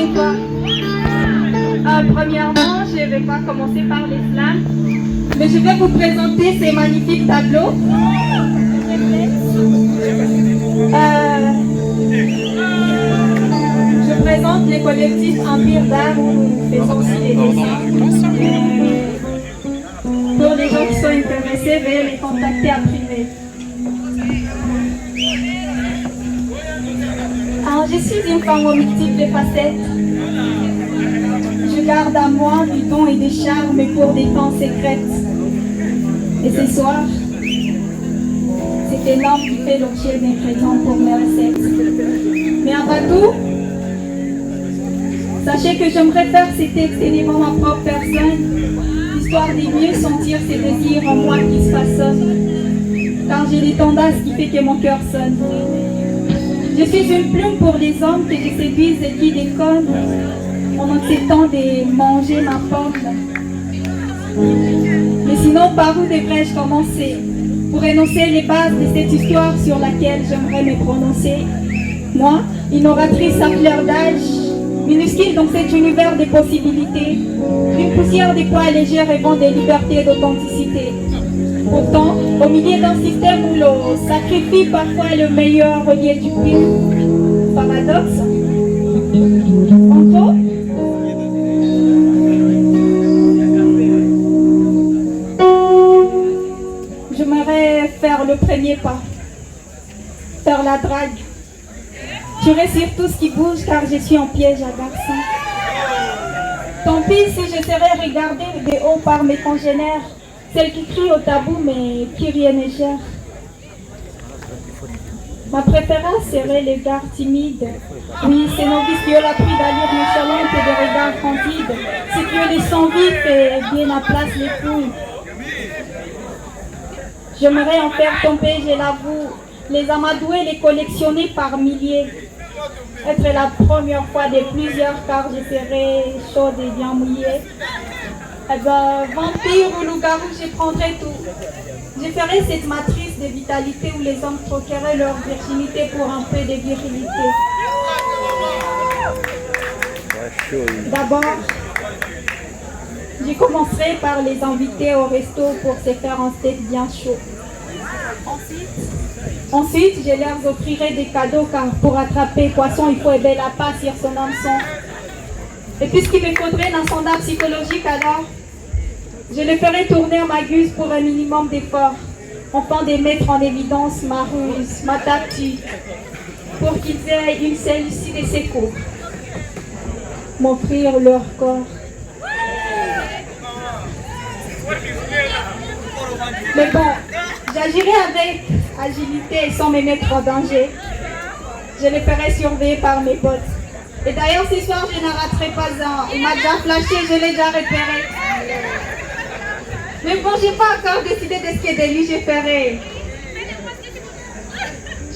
une fois. Premièrement, je ne vais pas commencer par l'islam, mais je vais vous présenter ces magnifiques tableaux. Je présente les collectifs Empire d'art où nous faisons aussi les dessins. Pour les gens qui sont intéressés, veuillez les contacter en privé. Alors, je suis une femme aux multiples facettes. Je garde à moi du don et des charmes pour des temps secrètes. Et ce soir, c'est énorme qui fait l'objet d'ingrédients pour mes recettes. Mais avant tout, sachez que j'aimerais faire ces textes éléments ma propre personne, histoire de mieux sentir ces désirs en moi qui se façonnent. Car j'ai des tendances qui fait que mon cœur sonne. Je suis une plume pour les hommes que je séduise et qui déconnent en acceptant de manger ma pomme. Mais sinon, par où devrais-je commencer pour énoncer les bases de cette histoire sur laquelle j'aimerais me prononcer? Moi, une oratrice à fleur d'âge, minuscule dans cet univers des possibilités, une poussière de poids légers rêvant de liberté et d'authenticité. Pourtant, au milieu d'un système où l'on sacrifie parfois le meilleur au lieu du pire. Paradoxe. En gros, j'aimerais faire le premier pas, faire la drague. Je retire tout ce qui bouge car je suis en piège à garçon. Tant pis si je serais regardée de haut par mes congénères, celles qui crient au tabou mais qui rien n'est cher. Ma préférence serait les gars timides. Oui, ces novices qui ont la pluie d'allure nonchalante et de regards candides. Ceux qui ont les sangs vifs et bien à place les couilles. J'aimerais en faire tomber, je l'avoue, les amadouer, les collectionner par milliers. Être la première fois de plusieurs car je serai chaude et bien mouillée. Eh ben, vampire ou loup-garou, je prendrai tout. Je ferai cette matrice de vitalité où les hommes troqueraient leur virginité pour un peu de virilité. D'abord, je commencerai par les inviter au resto pour se faire un steak bien chaud. Ensuite, je leur offrirai des cadeaux car pour attraper poisson, il faut aider la passe sur son hameçon. Et puisqu'il me faudrait un sondage psychologique alors, je le ferai tourner ma guse pour un minimum d'effort, afin de mettre en évidence ma ruse, ma tactique, pour qu'ils aient une seule issue de secours, m'offrir leur corps. Mais bon, j'agirai avec agilité et sans me mettre en danger. Je les ferai surveiller par mes potes. Et d'ailleurs, ce soir, je n'en raterai pas un. Il m'a déjà flashé, je l'ai déjà repéré. Mais bon, je n'ai pas encore décidé de ce que de lui je ferai.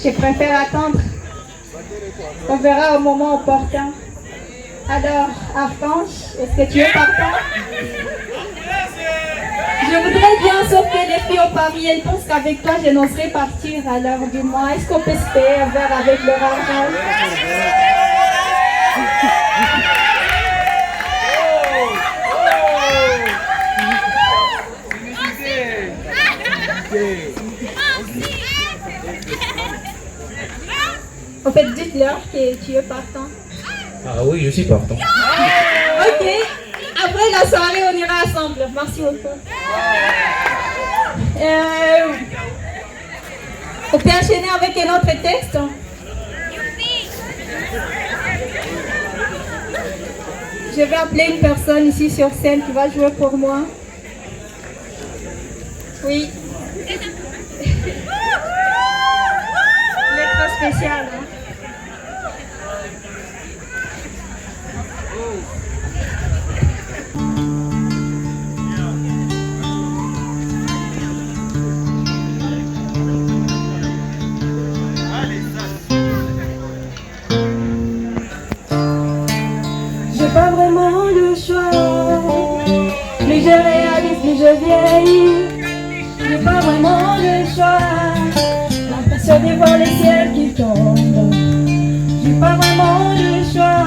Je préfère attendre. On verra au moment opportun. Alors, Archange, est-ce que tu es partant? Je voudrais bien, sauf que les filles au Paris, elles pensent qu'avec toi, je n'oserais partir. Alors, dis-moi, est-ce qu'on peut se faire un verre avec leur argent? En fait, dites-leur que tu es partant. Ah oui, je suis partant. Ok. Après la soirée, on ira ensemble. Merci beaucoup. On peut enchaîner avec un autre texte. Je vais appeler une personne ici sur scène qui va jouer pour moi. Oui. Lettre spéciale. Hein? J'ai pas vraiment le choix. Plus je réalise, plus je vieillis. J'ai pas vraiment le choix. L'impression de voir les ciels qui tombent. J'ai pas vraiment le choix.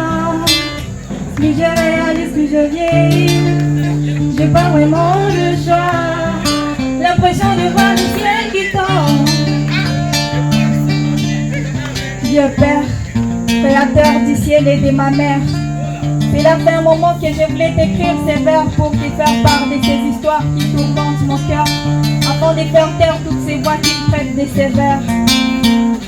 plus je réalise, plus je vieillis. J'ai pas vraiment le choix, l'impression de voir le ciel qui tombe. Dieu Père, créateur du ciel et de ma mère, c'est là fait un moment que je voulais t'écrire ces vers pour te faire part de ces histoires qui tourmentent mon cœur, afin de faire taire toutes ces voix qui me traitent de sévères.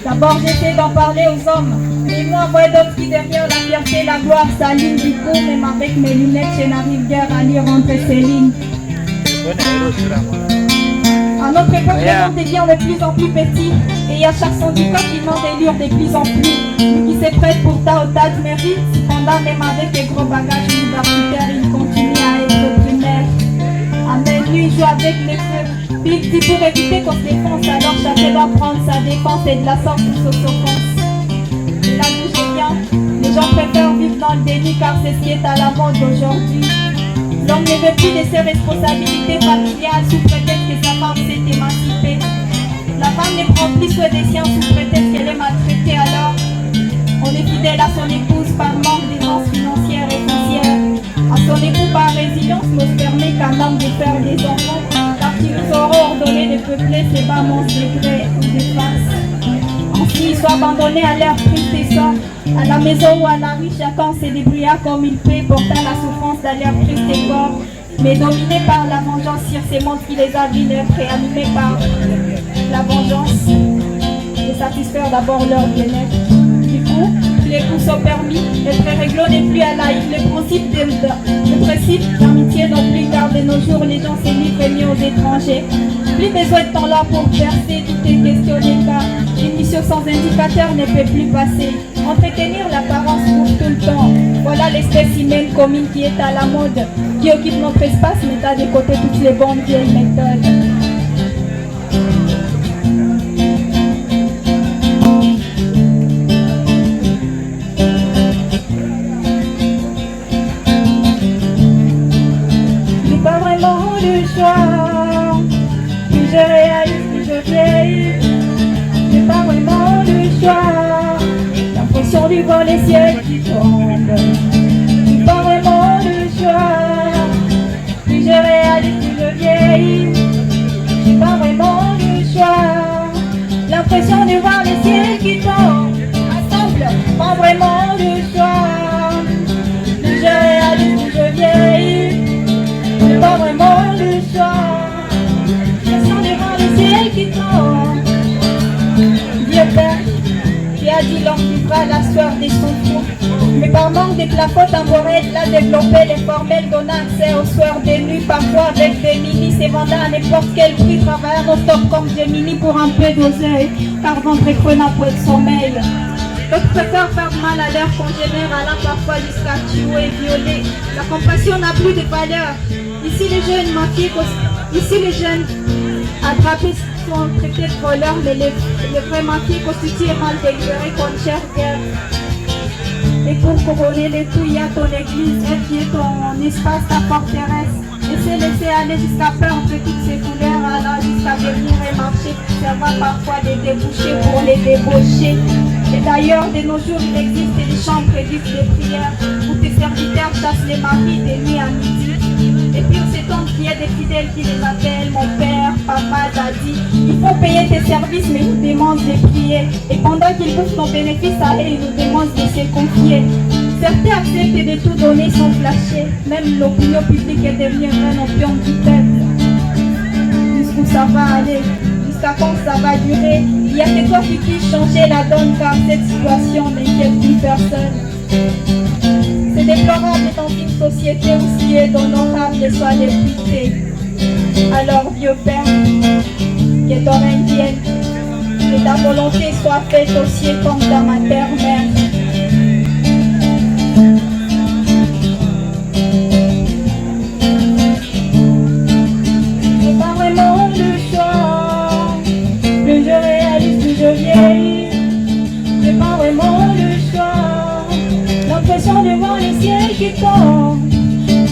D'abord j'essaie d'en parler aux hommes, mais moi voix d'autres qui derrière la fierté, la gloire s'aligne. Du coup, même avec mes lunettes, je n'arrive guère à lire entre ces lignes. À notre époque, le monde devient de plus en plus petit, et à chaque son du corps, il demande des lures de plus en plus. Nous qui se prête pour ta ou ta de mérite, cependant même avec des gros bagages universitaires, il continue à être primaire. Amen, lui joue avec les feux. Big dit pour éviter qu'on se défonce, alors chacun doit prendre sa défense et de la sorte où s'offense. Et là d'où je viens, les gens préfèrent vivre dans le déni car c'est ce qui est à la mode aujourd'hui. L'homme ne veut plus de ses responsabilités familiales sous prétexte que sa femme s'est émancipée. La femme ne prend plus soin des siens sous prétexte qu'elle est maltraitée, alors on est fidèle à son épouse par manque d'aisance financière et foncière. À son époux par résilience n'ose permet qu'un homme de faire des enfants, car qui nous aura ordonné de peupler ces bas monstres de grès ou de face. Ainsi ils soient abandonnés à leur triste essor, à la maison ou à la rue, chacun se débrouilla comme il peut, portant la souffrance dans leur triste corps. Mais dominés par la vengeance sur ces monstres qui les abîment, réanimés par la vengeance, de satisfaire d'abord leur bien-être. Du coup, les coups sont permis, être réglo n'est plus à l'aïe. Le principe d'amitié non plus, car de nos jours les gens se livrent mieux aux étrangers. Plus besoin de temps là pour percer, tout est questionné car une mission sans indicateur ne peut plus passer. Entretenir l'apparence pour tout le temps, voilà l'espèce humaine commune qui est à la mode, qui occupe notre espace mais t'as de côté toutes les bonnes vieilles méthodes. Plus je réalise, plus je vieillis. J'ai pas vraiment le choix, l'impression de voir les ciels qui tombent. J'ai pas vraiment le choix, plus je réalise, plus je vieillis. J'ai pas vraiment le choix, l'impression de voir les ciels qui tombent. Ensemble, pas vraiment le choix, plus je réalise, plus je vieillis. J'ai pas vraiment le choix, l'impression de voir les ciels qui tombent. Dieu Père, qui a dit l'homme vivra la sueur de son front. Mais par manque de plafonds temporels, il a développé les formels donnant accès aux soirs des nuits, parfois avec des mini, se vendant à n'importe quel prix, travaillant au stop comme Gemini pour un peu d'oseille, car ventre prenant pour être sommeil. D'autres préfèrent faire mal à leurs congénères, allant parfois jusqu'à tuer et violer. La compassion n'a plus de valeur. Ici les jeunes attrapés sont traités de voleurs, mais les vrais mafieux constitués et mal délivrés qu'on cherche guerre. Et pour couronner les tout, il y a ton église, elle qui est ton espace, ta forteresse. Et c'est laisser aller jusqu'à peur de toutes ces couleurs, allant jusqu'à venir et marcher, servant parfois des débouchés pour les débaucher. Et d'ailleurs, de nos jours, il existe des chambres prévues de prières où tes serviteurs chassent les maris de nuit à midi. Et puis on s'étonne qu'il y a des fidèles qui les appellent mon père, papa, daddy. Il faut payer tes services, mais ils nous demandent de prier. Et pendant qu'ils bouffent nos bénéfices à eux, ils nous demandent de se confier. Certains acceptent de tout donner sans flasher. Même l'opinion publique est devenue un opium du peuple. Jusqu'où ça va aller? Jusqu'à quand ça va durer? Il n'y a que toi qui puisses changer la donne, car cette situation n'inquiète plus personne. C'est déplorable dans une société aussi honorable soit l'équité. Alors Dieu Père, que ton règne vienne, que ta volonté soit faite au ciel comme dans ma terre-mère. J'ai pas vraiment le choix, plus je réalise, plus je vieillis. J'ai pas vraiment le choix, l'impression de voir les ciels qui tombent.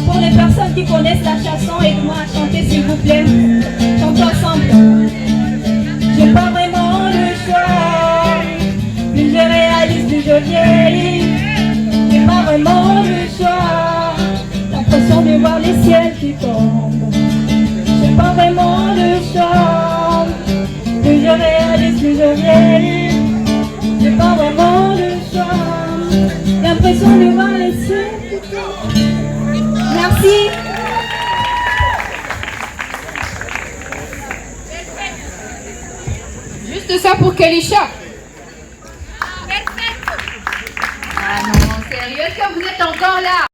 Pour les personnes qui connaissent la chanson, aide-moi à chanter s'il vous plaît. Chantons ensemble. J'ai pas vraiment le choix, plus je réalise, plus je vieillis. J'ai pas vraiment le choix. L'impression de voir les ciels qui tombent. J'ai pas vraiment le choix. Plus je réalise, plus je réalise. J'ai pas vraiment le choix. L'impression de voir les ciels qui tombent. Merci. Juste ça pour Kelisha. Ah non, sérieux, est-ce que vous êtes encore là?